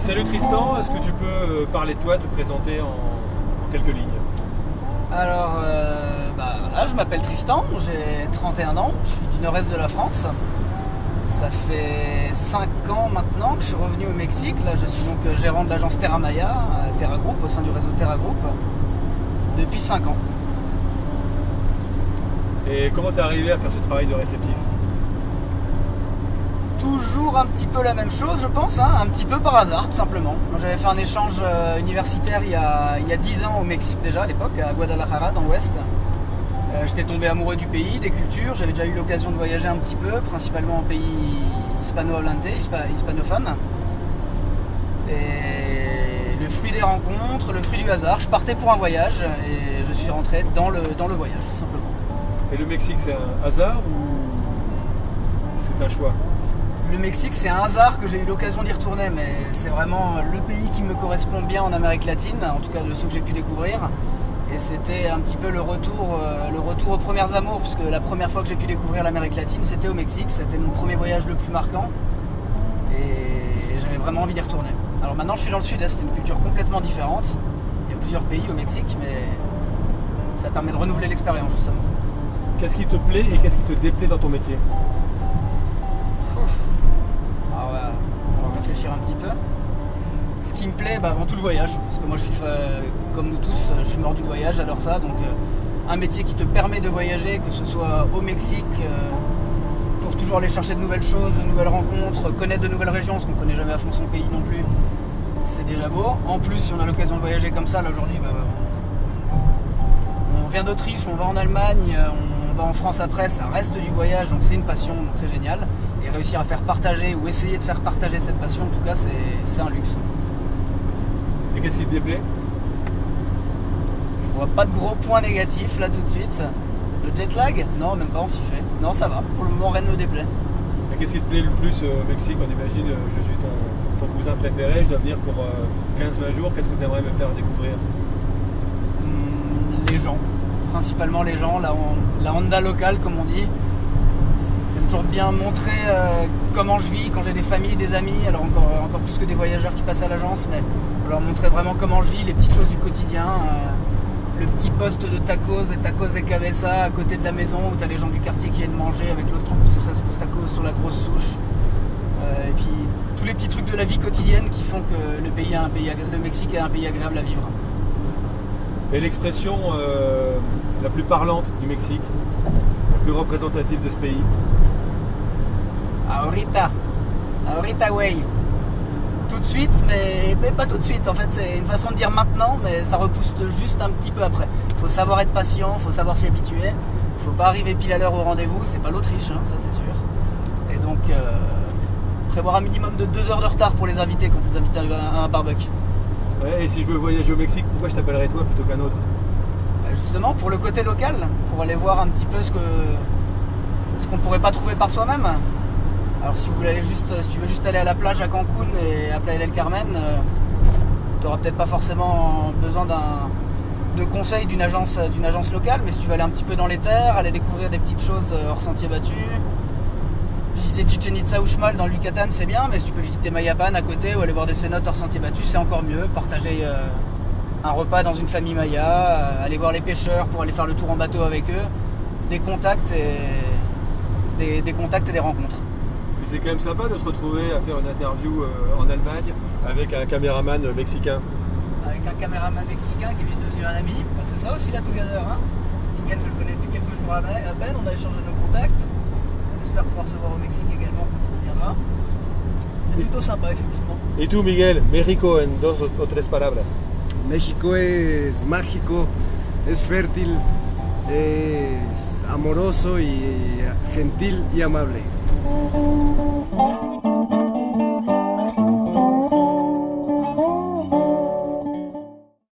Salut Tristan, est-ce que tu peux parler de toi, te présenter en quelques lignes? Alors, voilà, je m'appelle Tristan, j'ai 31 ans, je suis du nord-est de la France. Ça fait 5 ans maintenant que je suis revenu au Mexique. Là, je suis donc gérant de l'agence Terra Maya, Terra Group, au sein du réseau Terra Group, depuis 5 ans. Et comment t'es arrivé à faire ce travail de réceptif? Toujours un petit peu la même chose, je pense, hein, un petit peu par hasard, tout simplement. Moi, j'avais fait un échange universitaire il y a 10 ans au Mexique, déjà à l'époque, à Guadalajara, dans l'ouest. J'étais tombé amoureux du pays, des cultures. J'avais déjà eu l'occasion de voyager un petit peu, principalement en pays hispanophone. Et le fruit des rencontres, le fruit du hasard, je partais pour un voyage et je suis rentré dans le voyage, tout simplement. Et le Mexique, c'est un hasard ou c'est un choix? Le Mexique, c'est un hasard que j'ai eu l'occasion d'y retourner, mais c'est vraiment le pays qui me correspond bien en Amérique latine, en tout cas de ceux que j'ai pu découvrir. Et c'était un petit peu le retour aux premières amours, parce que la première fois que j'ai pu découvrir l'Amérique latine, c'était au Mexique. C'était mon premier voyage le plus marquant, et j'avais vraiment envie d'y retourner. Alors maintenant, je suis dans le sud-est, c'est une culture complètement différente. Il y a plusieurs pays au Mexique, mais ça permet de renouveler l'expérience, justement. Qu'est-ce qui te plaît et qu'est-ce qui te déplaît dans ton métier? Alors, on va réfléchir un petit peu. Ce qui me plaît, avant tout le voyage, parce que moi je suis, comme nous tous, je suis mordu de voyage, j'adore ça. Donc un métier qui te permet de voyager, que ce soit au Mexique, pour toujours aller chercher de nouvelles choses, de nouvelles rencontres, connaître de nouvelles régions, parce qu'on ne connaît jamais à fond son pays non plus, c'est déjà beau. En plus, si on a l'occasion de voyager comme ça, là aujourd'hui, on vient d'Autriche, on va en Allemagne, on va en France après, ça reste du voyage, donc c'est une passion, donc c'est génial. Et réussir à faire partager, ou essayer de faire partager cette passion, en tout cas, c'est un luxe. Et qu'est-ce qui te déplaît? Je vois pas de gros points négatifs là tout de suite. Le jet lag? Non, même pas, on s'y fait. Non, ça va. Pour le moment, rien ne me déplaît. Et qu'est-ce qui te plaît le plus au Mexique? On imagine, je suis ton cousin préféré, je dois venir pour 15-20 jours. Qu'est-ce que tu aimerais me faire découvrir? Les gens. Principalement les gens, la onda locale, comme on dit. J'aime toujours bien montrer comment je vis quand j'ai des familles, des amis, alors encore plus que des voyageurs qui passent à l'agence, mais leur montrer vraiment comment je vis, les petites choses du quotidien, le petit poste de tacos et cabeza à côté de la maison où tu as les gens du quartier qui viennent manger avec l'autre qui pousse sa tacos sur la grosse souche, et puis tous les petits trucs de la vie quotidienne qui font que le Mexique est un pays agréable à vivre. Et l'expression la plus parlante du Mexique, la plus représentative de ce pays? Ahorita way. Tout de suite, mais pas tout de suite. En fait, c'est une façon de dire maintenant, mais ça repousse juste un petit peu après. Il faut savoir être patient, il faut savoir s'y habituer. Il ne faut pas arriver pile à l'heure au rendez-vous, c'est pas l'Autriche, hein, ça c'est sûr. Et donc, prévoir un minimum de 2 heures de retard pour les invités quand vous invitez à un barbecue. Ouais, et si je veux voyager au Mexique, pourquoi je t'appellerais toi plutôt qu'un autre? Justement, pour le côté local, pour aller voir un petit peu ce qu'on ne pourrait pas trouver par soi-même. Alors si tu veux juste aller à la plage à Cancun et à Playa del Carmen, tu n'auras peut-être pas forcément besoin de conseils d'une agence locale, mais si tu veux aller un petit peu dans les terres, aller découvrir des petites choses hors sentier battu, visiter Chichen Itza ou Xmal dans le Yucatan, c'est bien, mais si tu peux visiter Mayapan à côté ou aller voir des cénotes hors sentier battu, c'est encore mieux. Partager un repas dans une famille maya, aller voir les pêcheurs pour aller faire le tour en bateau avec eux, des contacts et des rencontres. Et c'est quand même sympa de te retrouver à faire une interview en Allemagne avec un caméraman mexicain. Avec un caméraman mexicain qui est devenu un ami. C'est ça aussi la Together. Hein. Miguel, je le connais depuis quelques jours à peine, on a échangé nos contacts. On espère pouvoir se voir au Mexique également quand il viendra. C'est plutôt sympa, effectivement. Et tú, Miguel, México en 2 o 3 palabras? México es mágico, es fértil, es amoroso y gentil y amable.